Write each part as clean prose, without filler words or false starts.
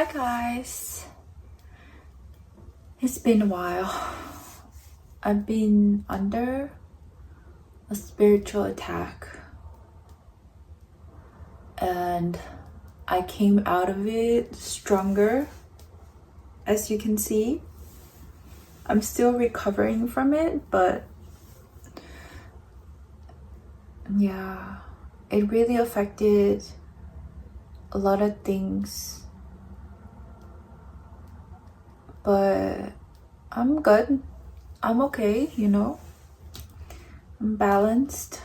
Hi guys, it's been a while. I've been under a spiritual attack and I came out of it stronger. As you can see, I'm still recovering from it, but yeah, it really affected a lot of things. But I'm good. I'm okay, you know. I'm balanced.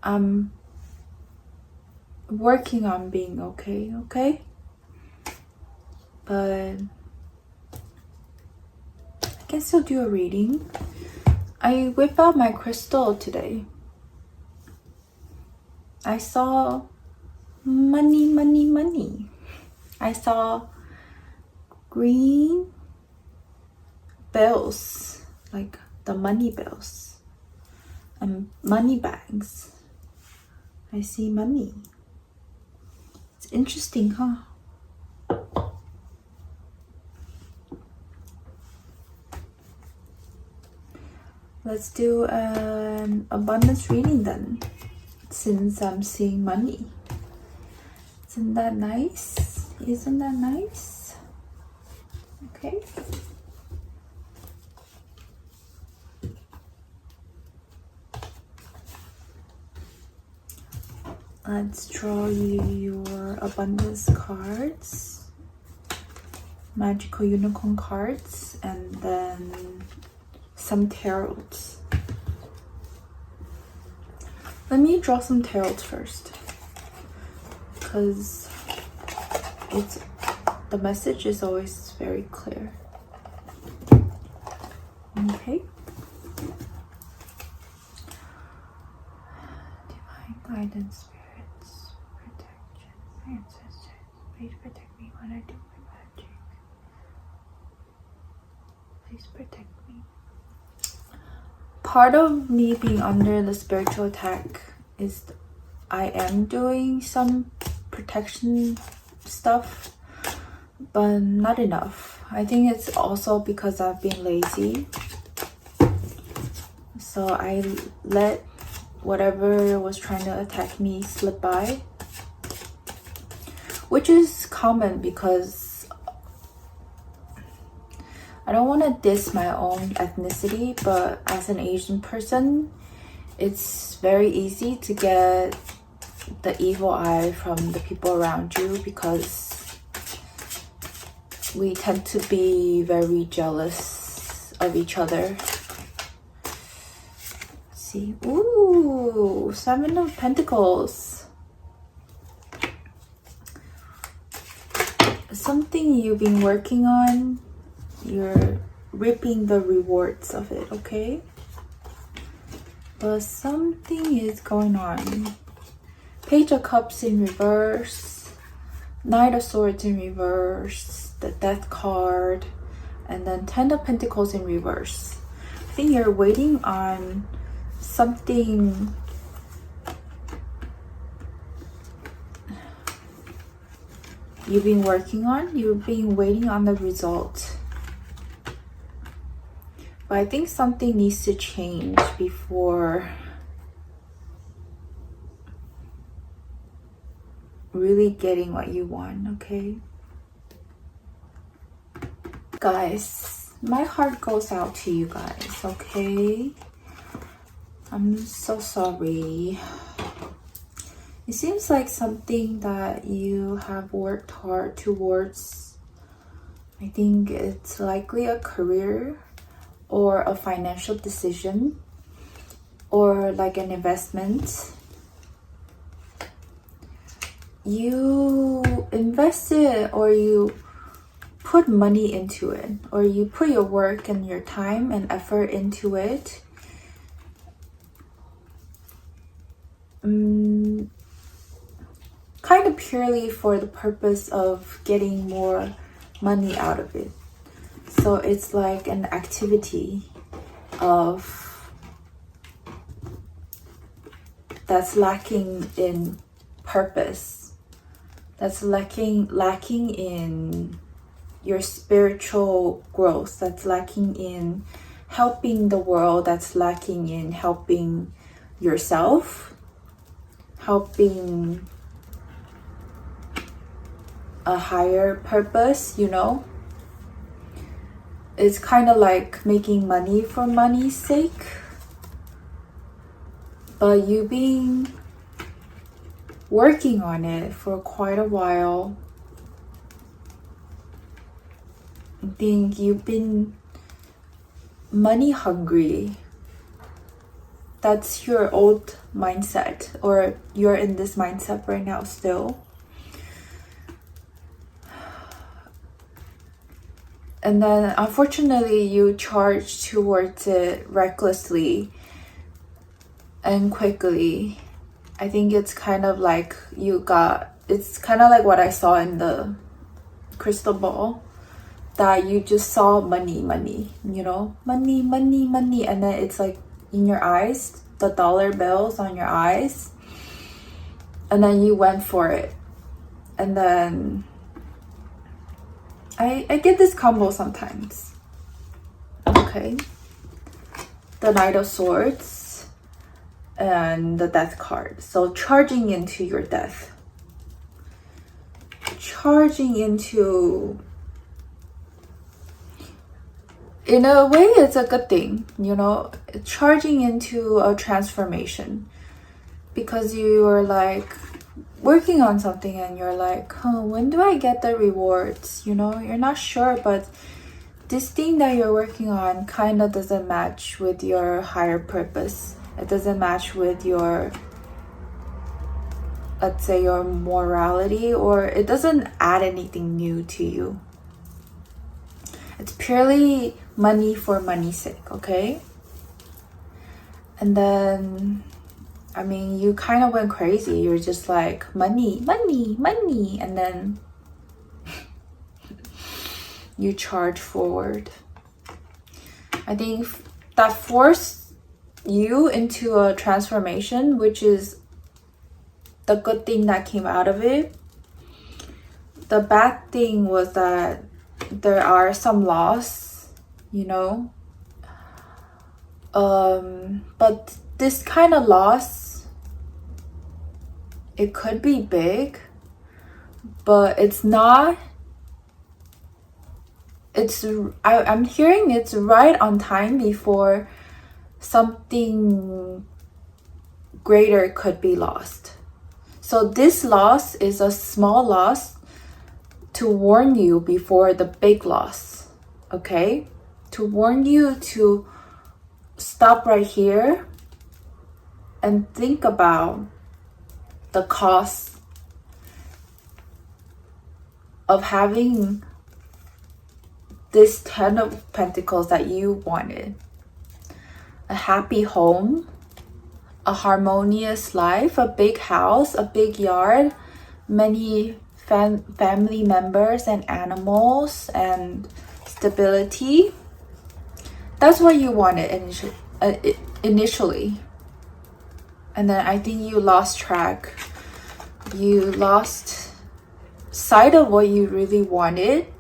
I'm working on being okay? But I can still do a reading. I whipped out my crystal today. I saw money. I saw green bells, like the money bells, and money bags. I see money. It's interesting, huh? Let's do an abundance reading then, since I'm seeing money. Isn't that nice? Isn't that nice? Okay. Let's draw you your abundance cards, magical unicorn cards, and then some tarots. Let me draw some tarots first, because the message is always very clear. Okay. Divine guidance, spirits, protection, my ancestors, please protect me when I do my magic. Please protect me. Part of me being under the spiritual attack is I am doing some protection stuff, but not enough. I think it's also because I've been lazy. So I let whatever was trying to attack me slip by, which is common because I don't want to diss my own ethnicity, but as an Asian person, it's very easy to get the evil eye from the people around you because we tend to be very jealous of each other. Let's see. Ooh, 7 of Pentacles. Something you've been working on, you're reaping the rewards of it, okay? But something is going on. Page of Cups in reverse, Knight of Swords in reverse, the Death card, and then 10 of Pentacles in reverse. I think you're waiting on something you've been working on. You've been waiting on the result. But I think something needs to change before really getting what you want, okay? Guys, my heart goes out to you guys, okay? I'm so sorry. It seems like something that you have worked hard towards. I think it's likely a career or a financial decision or like an investment. You invested or you put money into it, or you put your work and your time and effort into it. Kind of purely for the purpose of getting more money out of it. So it's like an activity of that's lacking in purpose, that's lacking in your spiritual growth, that's lacking in helping the world, that's lacking in helping yourself, helping a higher purpose, you know. It's kind of like making money for money's sake, but you've been working on it for quite a while. I think you've been money hungry. That's your old mindset, or you're in this mindset right now still. And then unfortunately you charge towards it recklessly and quickly. I think it's kind of like it's kind of like what I saw in the crystal ball, that you just saw money, you know, money, and then it's like in your eyes, the dollar bills on your eyes, and then you went for it. And then I get this combo sometimes. Okay, the Knight of Swords and the Death card. So charging into your death, charging into, in a way it's a good thing, you know, charging into a transformation, because you are like working on something and you're like, when do I get the rewards? You know, you're not sure, but this thing that you're working on kind of doesn't match with your higher purpose. It doesn't match with your, let's say, your morality, or it doesn't add anything new to you. It's purely money for money's sake, okay? And then, I mean, you kind of went crazy. You're just like, money, and then you charge forward. I think that forced you into a transformation, which is the good thing that came out of it. The bad thing was that there are some loss, you know. But this kind of loss, it could be big, but it's not. I'm hearing it's right on time before something greater could be lost. So this loss is a small loss to warn you before the big loss, okay? To warn you to stop right here and think about the cost of having this 10 of Pentacles that you wanted. A happy home, a harmonious life, a big house, a big yard, many family members and animals, and stability. That's what you wanted initially. And then I think you lost track. You lost sight of what you really wanted.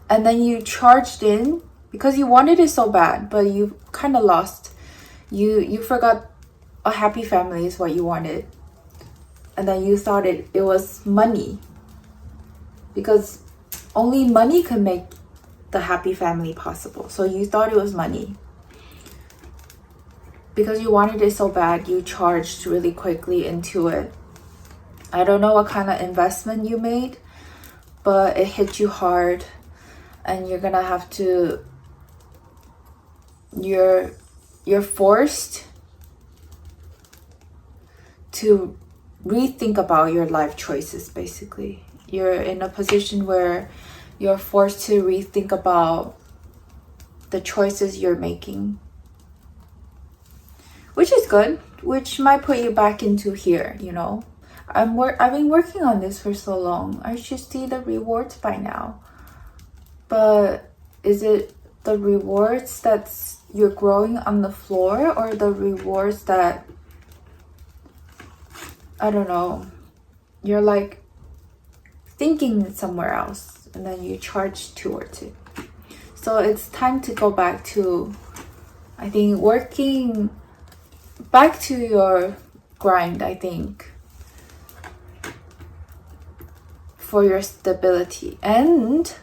And then you charged in because you wanted it so bad, but you kind of lost. You forgot a happy family is what you wanted. And then you thought it was money, because only money can make the happy family possible. So you thought it was money. Because you wanted it so bad, you charged really quickly into it. I don't know what kind of investment you made, but it hit you hard. And you're gonna have to, you're forced to rethink about your life choices, basically. You're in a position where you're forced to rethink about the choices you're making. Which is good, which might put you back into here, you know. I've been working on this for so long. I should see the rewards by now. But is it the rewards that's you're growing on the floor, or the rewards that, I don't know, you're like thinking somewhere else, and then you charge towards it. So it's time to go back to, I think, working back to your grind, I think, for your stability. And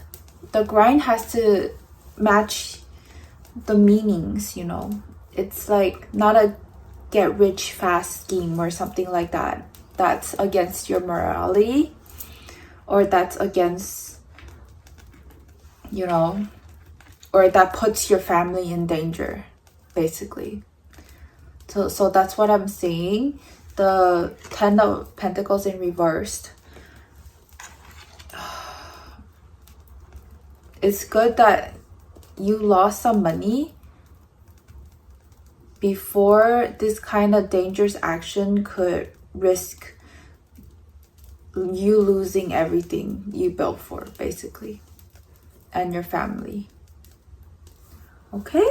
the grind has to match the meanings, you know. It's like not a get rich fast scheme or something like that. That's against your morality, or that's against, you know, or that puts your family in danger, basically. So that's what I'm saying. The 10 of Pentacles in reversed. It's good that you lost some money before this kind of dangerous action could risk you losing everything you built for, basically, and your family. Okay?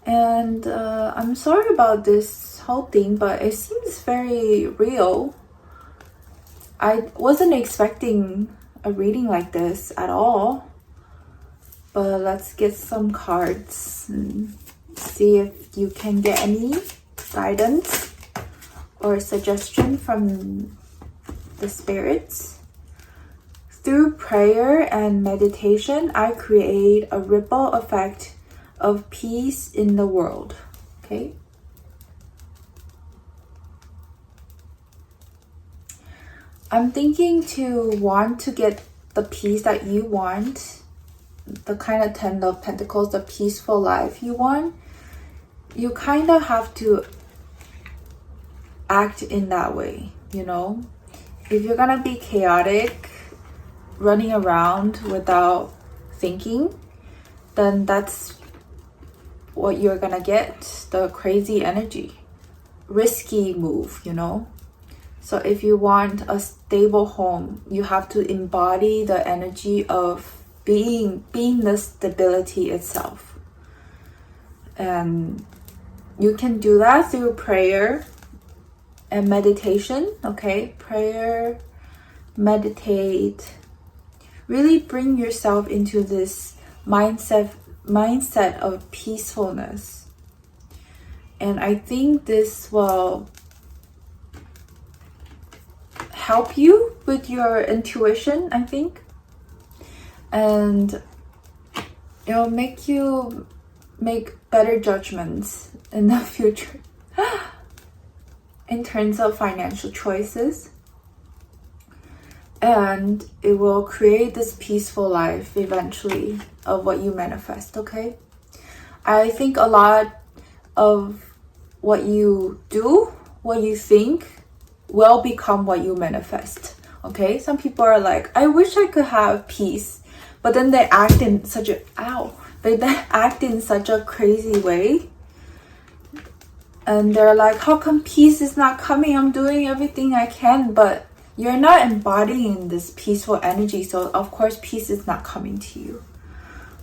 And I'm sorry about this whole thing, but it seems very real. I wasn't expecting a reading like this at all. But let's get some cards and see if you can get any guidance or suggestion from the spirits. Through prayer and meditation, I create a ripple effect of peace in the world. Okay? I'm thinking to want to get the peace that you want, the kind of 10 of Pentacles, the peaceful life you want. You kind of have to act in that way, you know? If you're gonna be chaotic, running around without thinking, then that's what you're gonna get, the crazy energy. Risky move, you know? So if you want a stable home, you have to embody the energy of being the stability itself. And you can do that through prayer and meditation, okay? Prayer, meditate. Really bring yourself into this mindset of peacefulness. And I think this will help you with your intuition, I think. And it'll make you make better judgments in the future in terms of financial choices. And it will create this peaceful life eventually of what you manifest, okay? I think a lot of what you do, what you think, will become what you manifest, okay? Some people are like, I wish I could have peace, but then they act in such a, they act in such a crazy way. And they're like, how come peace is not coming? I'm doing everything I can, but you're not embodying this peaceful energy. So of course, peace is not coming to you.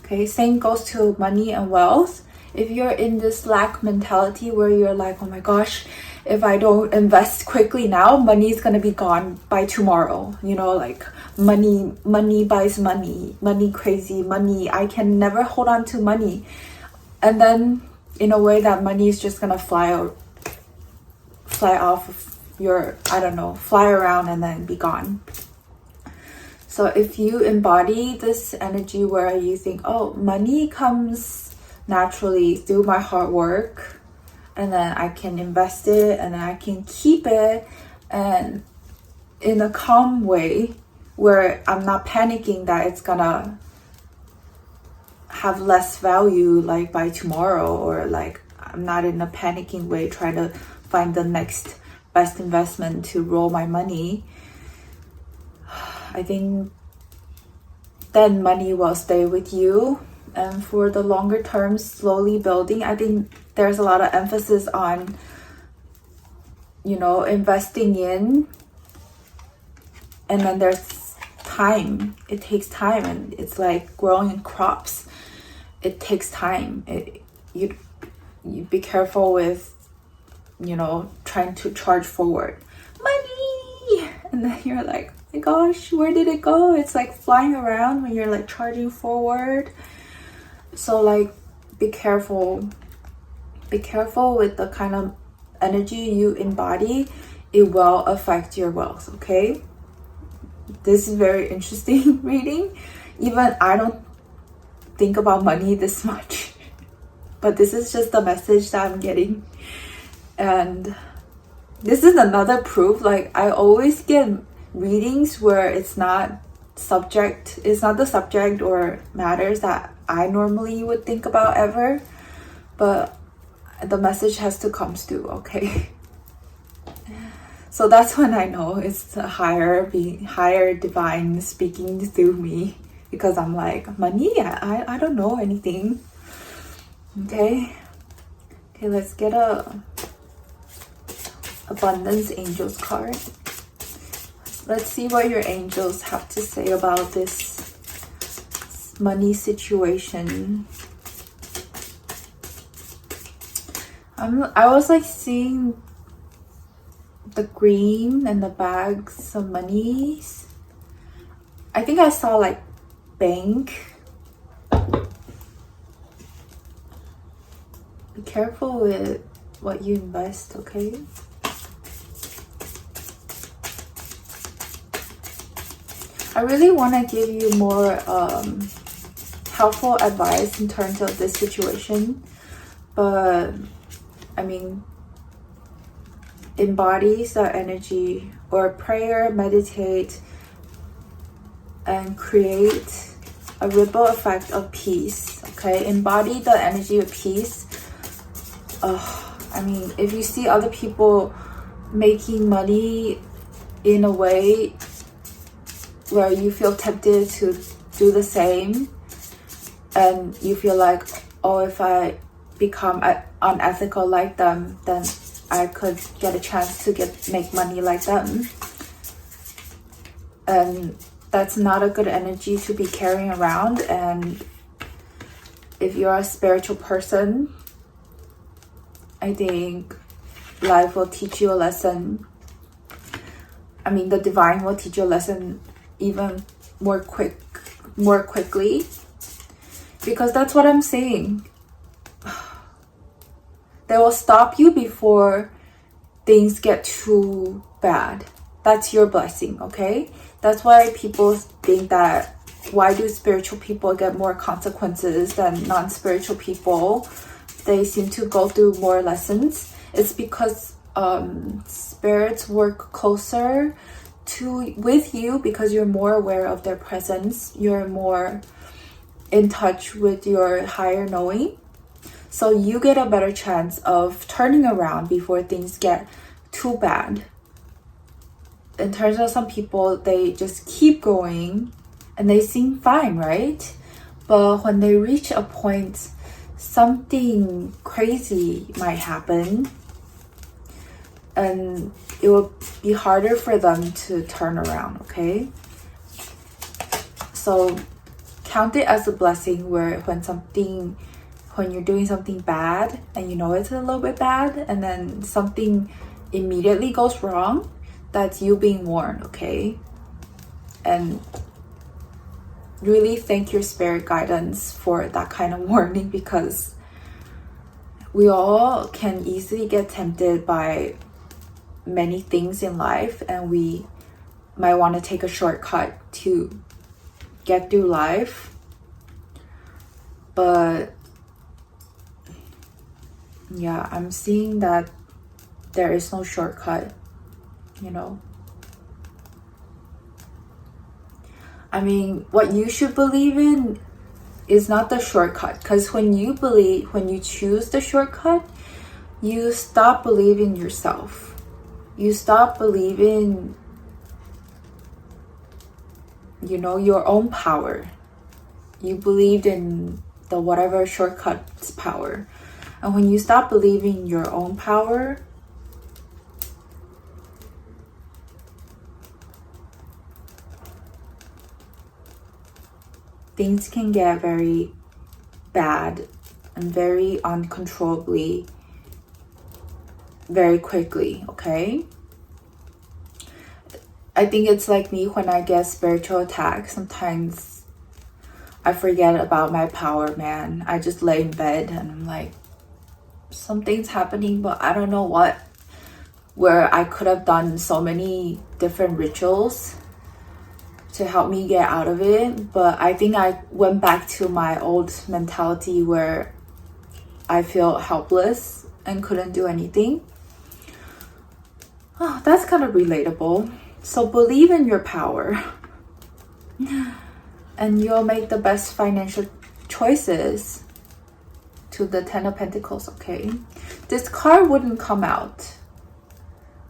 Okay, same goes to money and wealth. If you're in this lack mentality where you're like, oh my gosh, if I don't invest quickly now, money is going to be gone by tomorrow. You know, like money buys money, money crazy, money. I can never hold on to money. And then in a way that money is just going to fly off of your, I don't know, fly around and then be gone. So if you embody this energy where you think, oh, money comes naturally through my hard work, and then I can invest it and then I can keep it, and in a calm way where I'm not panicking that it's gonna have less value like by tomorrow, or like I'm not in a panicking way trying to find the next best investment to roll my money. I think then money will stay with you. And for the longer term, slowly building, I think there's a lot of emphasis on, you know, investing in, and then there's time. It takes time, and it's like growing crops. It takes time. You be careful with, you know, trying to charge forward. Money! and then you're like, oh my gosh, where did it go? It's like flying around when you're like charging forward. So like, be careful with the kind of energy you embody. It will affect your wealth, okay? This is very interesting reading. Even I don't think about money this much, but this is just the message that I'm getting. And this is another proof, like I always get readings where it's not the subject or matters that I normally would think about ever, but the message has to come through, okay? So that's when I know it's the higher divine speaking through me, because I'm like, money, I don't know anything. Okay, let's get a abundance angels card. Let's see what your angels have to say about this money situation. I was like seeing the green and the bags of monies. I think I saw like bank. Be careful with what you invest, okay? I really want to give you more helpful advice in terms of this situation, but I mean, embodies the energy, or prayer, meditate, and create a ripple effect of peace, okay? Embody the energy of peace. I mean, if you see other people making money in a way where you feel tempted to do the same, and you feel like, oh, if I become unethical like them, then I could get a chance to make money like them. And that's not a good energy to be carrying around. And if you're a spiritual person, I think life will teach you a lesson. I mean, the divine will teach you a lesson even more quickly, because that's what I'm saying. They will stop you before things get too bad. That's your blessing, okay? That's why people think that, why do spiritual people get more consequences than non-spiritual people? They seem to go through more lessons. It's because spirits work closer with you, because you're more aware of their presence. You're more in touch with your higher knowing. So you get a better chance of turning around before things get too bad. In terms of some people, they just keep going and they seem fine, right? But when they reach a point, something crazy might happen, and it will be harder for them to turn around, okay? So count it as a blessing, where when you're doing something bad and you know it's a little bit bad, and then something immediately goes wrong, that's you being warned, okay? And really thank your spirit guidance for that kind of warning, because we all can easily get tempted by many things in life, and we might want to take a shortcut to get through life. But yeah, I'm seeing that there is no shortcut, you know? I mean, what you should believe in is not the shortcut, because when you choose the shortcut, you stop believing yourself. You stop believing, you know, your own power. You believed in the whatever shortcut's power. And when you stop believing your own power, things can get very bad and very uncontrollably very quickly, okay? I think it's like me when I get spiritual attacks. Sometimes I forget about my power, man. I just lay in bed and I'm like, something's happening, but I don't know what. Where I could have done so many different rituals to help me get out of it. But I think I went back to my old mentality where I feel helpless and couldn't do anything. Oh, that's kind of relatable. So believe in your power. And you'll make the best financial choices. To the Ten of Pentacles, okay? This card wouldn't come out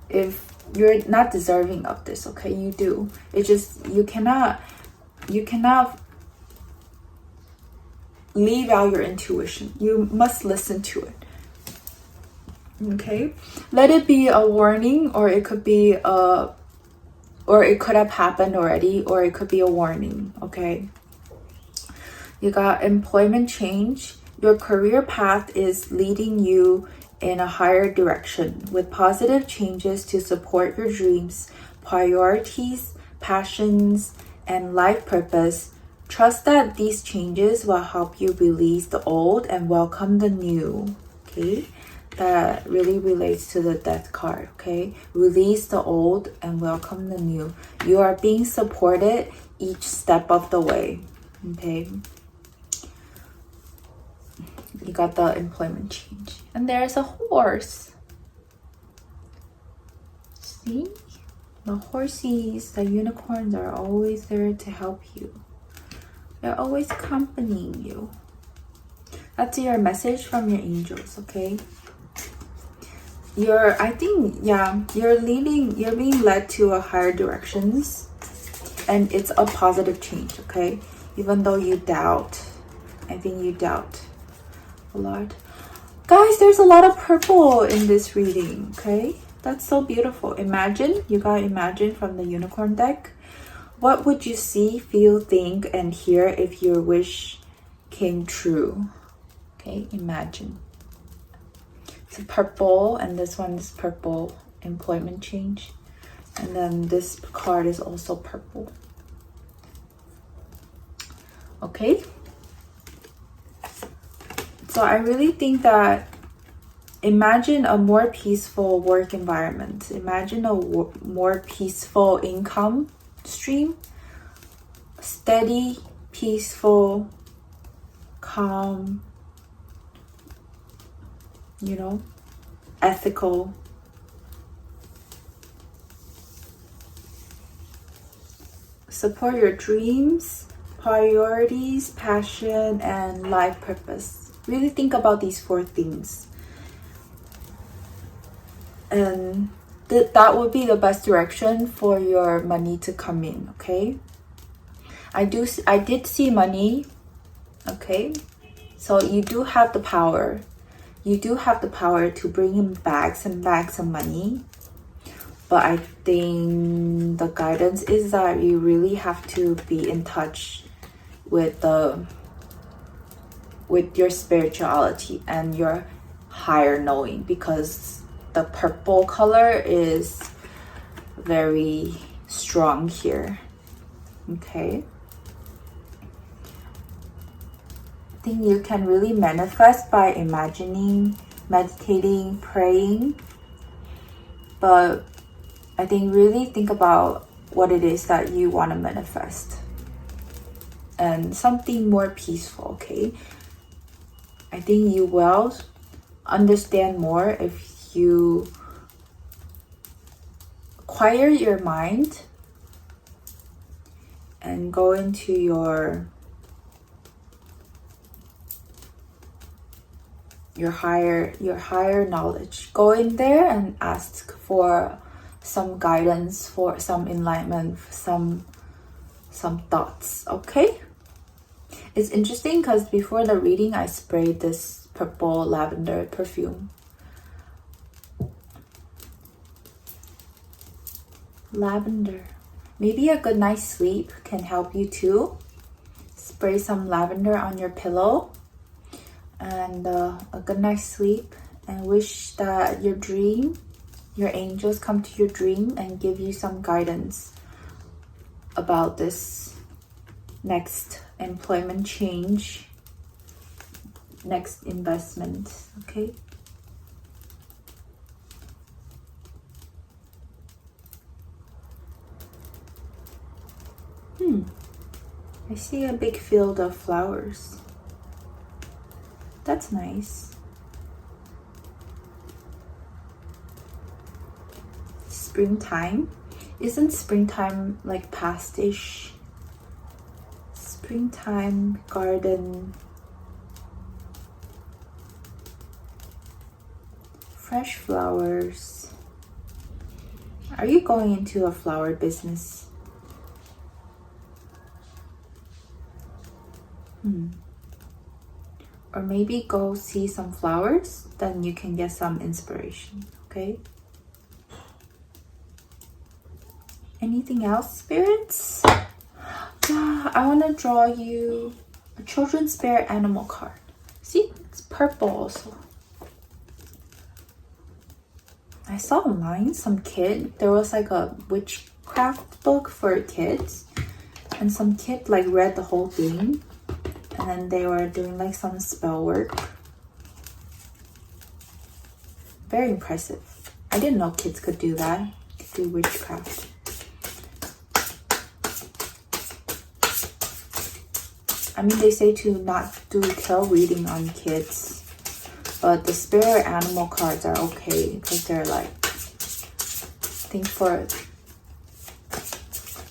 if you're not deserving of this, okay? You do. It's just you cannot leave out your intuition. You must listen to it. Okay? Let it be a warning, or it could be or it could have happened already, or it could be a warning, okay? You got employment change. Your career path is leading you in a higher direction with positive changes to support your dreams, priorities, passions, and life purpose. Trust that these changes will help you release the old and welcome the new. Okay, that really relates to the Death card. Okay, release the old and welcome the new. You are being supported each step of the way. Okay. You got the employment change. And there's a horse. See? The horsies, the unicorns are always there to help you. They're always accompanying you. That's your message from your angels, okay? You're being led to a higher directions. And it's a positive change, okay? Even though you doubt. I think you doubt a lot. Guys, there's a lot of purple in this reading, okay? That's so beautiful. Imagine, you got imagine from the unicorn deck. What would you see, feel, think, and hear if your wish came true? Okay, imagine. It's purple, and this one is purple, employment change. And then this card is also purple. Okay? So I really think that imagine a more peaceful work environment. Imagine a more peaceful income stream. Steady, peaceful, calm, you know, ethical. Support your dreams, priorities, passion, and life purpose. Really think about these 4 things. And that would be the best direction for your money to come in, okay? I did see money, okay? So you do have the power. You do have the power to bring in bags and bags of money. But I think the guidance is that you really have to be in touch with your spirituality and your higher knowing, because the purple color is very strong here. Okay, I think you can really manifest by imagining, meditating, praying, but I think really think about what it is that you want to manifest and something more peaceful. Okay, I think you will understand more if you quiet your mind and go into your higher knowledge. Go in there and ask for some guidance, for some enlightenment, some thoughts. Okay, it's interesting because before the reading I sprayed this purple lavender perfume. Lavender, maybe a good night's sleep can help you too. Spray some lavender on your pillow and a good night's sleep, and wish that your angels come to your dream and give you some guidance about this next employment change, next investment, okay? I see a big field of flowers. That's nice. Springtime. Isn't springtime like past-ish? Springtime garden. Fresh flowers. Are you going into a flower business? Or maybe go see some flowers, then you can get some inspiration, okay? Anything else, spirits? Yeah, I want to draw you a children's spirit animal card. See, it's purple also. I saw online there was like a witchcraft book for kids, and some kid like read the whole thing, and then they were doing like some spell work. Very impressive. I didn't know kids could do that, do witchcraft. I mean, they say to not do tarot reading on kids, but the spirit animal cards are okay because they're like, I think for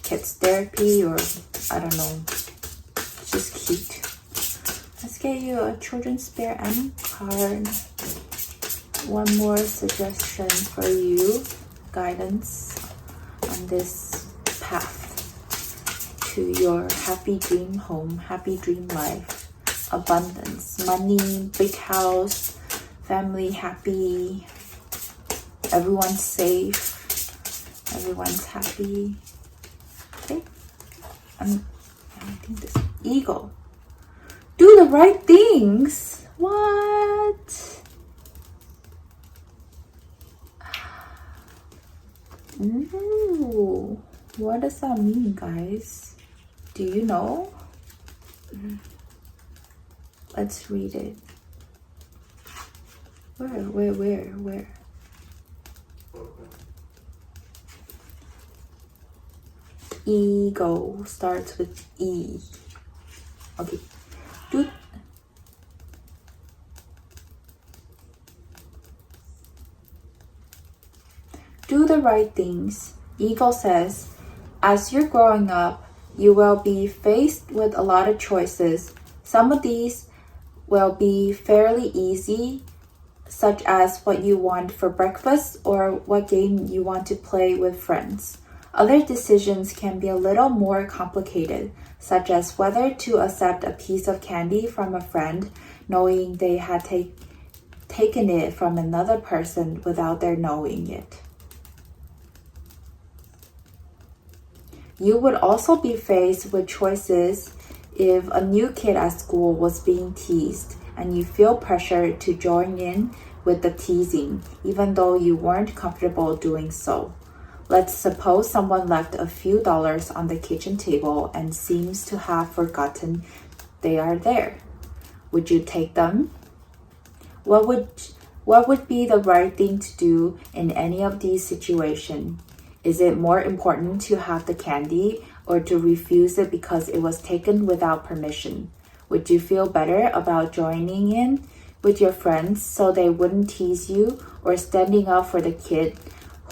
kids therapy, or I don't know, it's just cute. Let's get you a children's spirit animal card. One more suggestion for you, guidance on this path to your happy dream home, happy dream life, abundance, money, big house, family happy, everyone's safe, everyone's happy. Okay, I think this eagle. Do the right things. What? Ooh, what does that mean, guys? Do you know? Let's read it. Where? Ego starts with E. Okay. Do the right things. Eagle says, as you're growing up, you will be faced with a lot of choices. Some of these will be fairly easy, such as what you want for breakfast or what game you want to play with friends. Other decisions can be a little more complicated, such as whether to accept a piece of candy from a friend, knowing they had taken it from another person without their knowing it. You would also be faced with choices if a new kid at school was being teased and you feel pressure to join in with the teasing, even though you weren't comfortable doing so. Let's suppose someone left a few dollars on the kitchen table and seems to have forgotten they are there. Would you take them? What would be the right thing to do in any of these situations? Is it more important to have the candy or to refuse it because it was taken without permission? Would you feel better about joining in with your friends so they wouldn't tease you, or standing up for the kid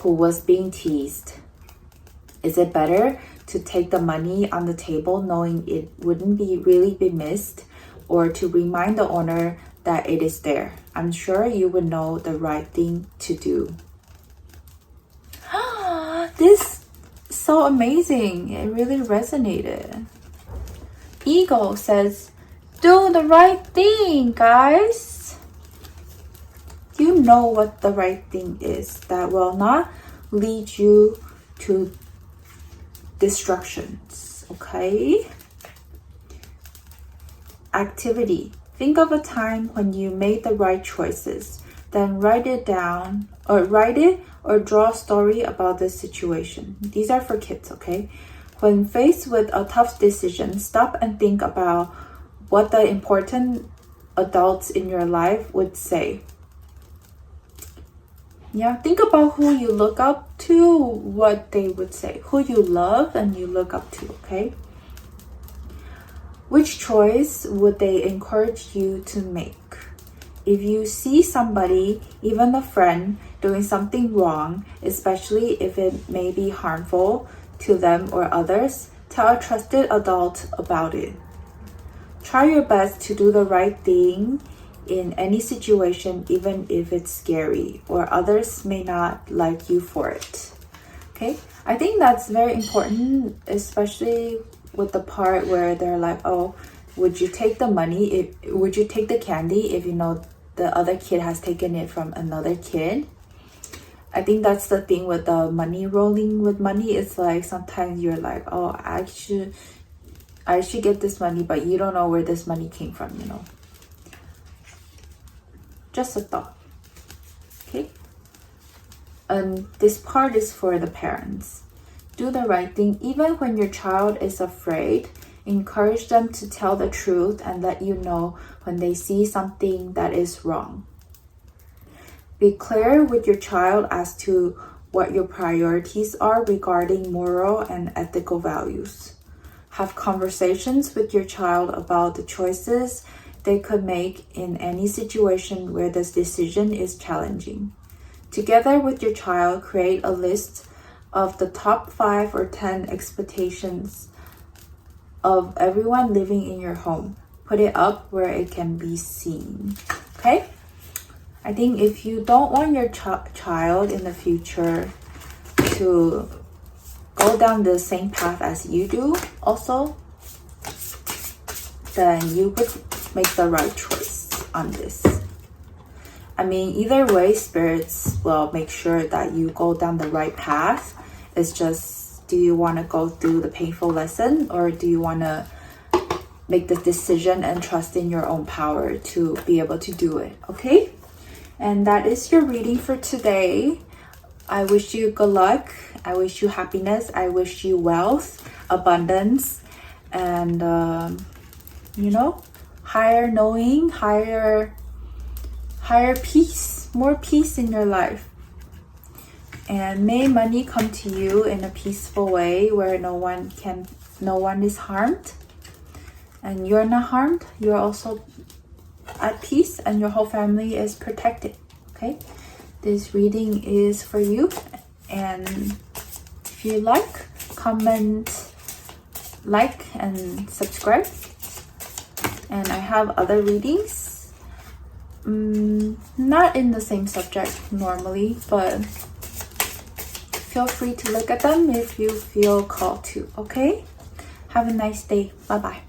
who was being teased? Is it better to take the money on the table knowing it wouldn't really be missed, or to remind the owner that it is there? I'm sure you would know the right thing to do. This is so amazing. It really resonated. Eagle says, do the right thing, guys. You know what the right thing is that will not lead you to destructions, okay? Activity. Think of a time when you made the right choices. Then write it down, or draw a story about this situation. These are for kids, okay? When faced with a tough decision, stop and think about what the important adults in your life would say. Yeah, think about who you look up to, what they would say, who you love and you look up to, okay? Which choice would they encourage you to make? If you see somebody, even a friend, doing something wrong, especially if it may be harmful to them or others, tell a trusted adult about it. Try your best to do the right thing in any situation, even if it's scary or others may not like you for it. Okay, I think that's very important, especially with the part where they're like, oh, would you take the money? Would you take the candy if you know the other kid has taken it from another kid? I think that's the thing with the money, rolling with money. It's like sometimes you're like, oh, I should get this money, but you don't know where this money came from, you know. Just a thought. Okay. And this part is for the parents. Do the right thing even when your child is afraid. Encourage them to tell the truth and let you know when they see something that is wrong. Be clear with your child as to what your priorities are regarding moral and ethical values. Have conversations with your child about the choices they could make in any situation where this decision is challenging. Together with your child, create a list of the top 5 or 10 expectations of everyone living in your home. Put it up where it can be seen. Okay? I think if you don't want your child in the future to go down the same path as you do also, then you would make the right choice on this. I mean, either way, spirits will make sure that you go down the right path. It's just, do you want to go through the painful lesson, or do you want to make the decision and trust in your own power to be able to do it? Okay? And that is your reading for today. I wish you good luck. I wish you happiness. I wish you wealth, abundance, and you know, higher knowing, higher peace, more peace in your life. And may money come to you in a peaceful way where no one is harmed, and you're not harmed. You're also at peace and your whole family is protected. Okay, this reading is for you, and if you like, comment, like, and subscribe. And I have other readings, not in the same subject normally, but feel free to look at them if you feel called to. Okay, have a nice day. Bye bye.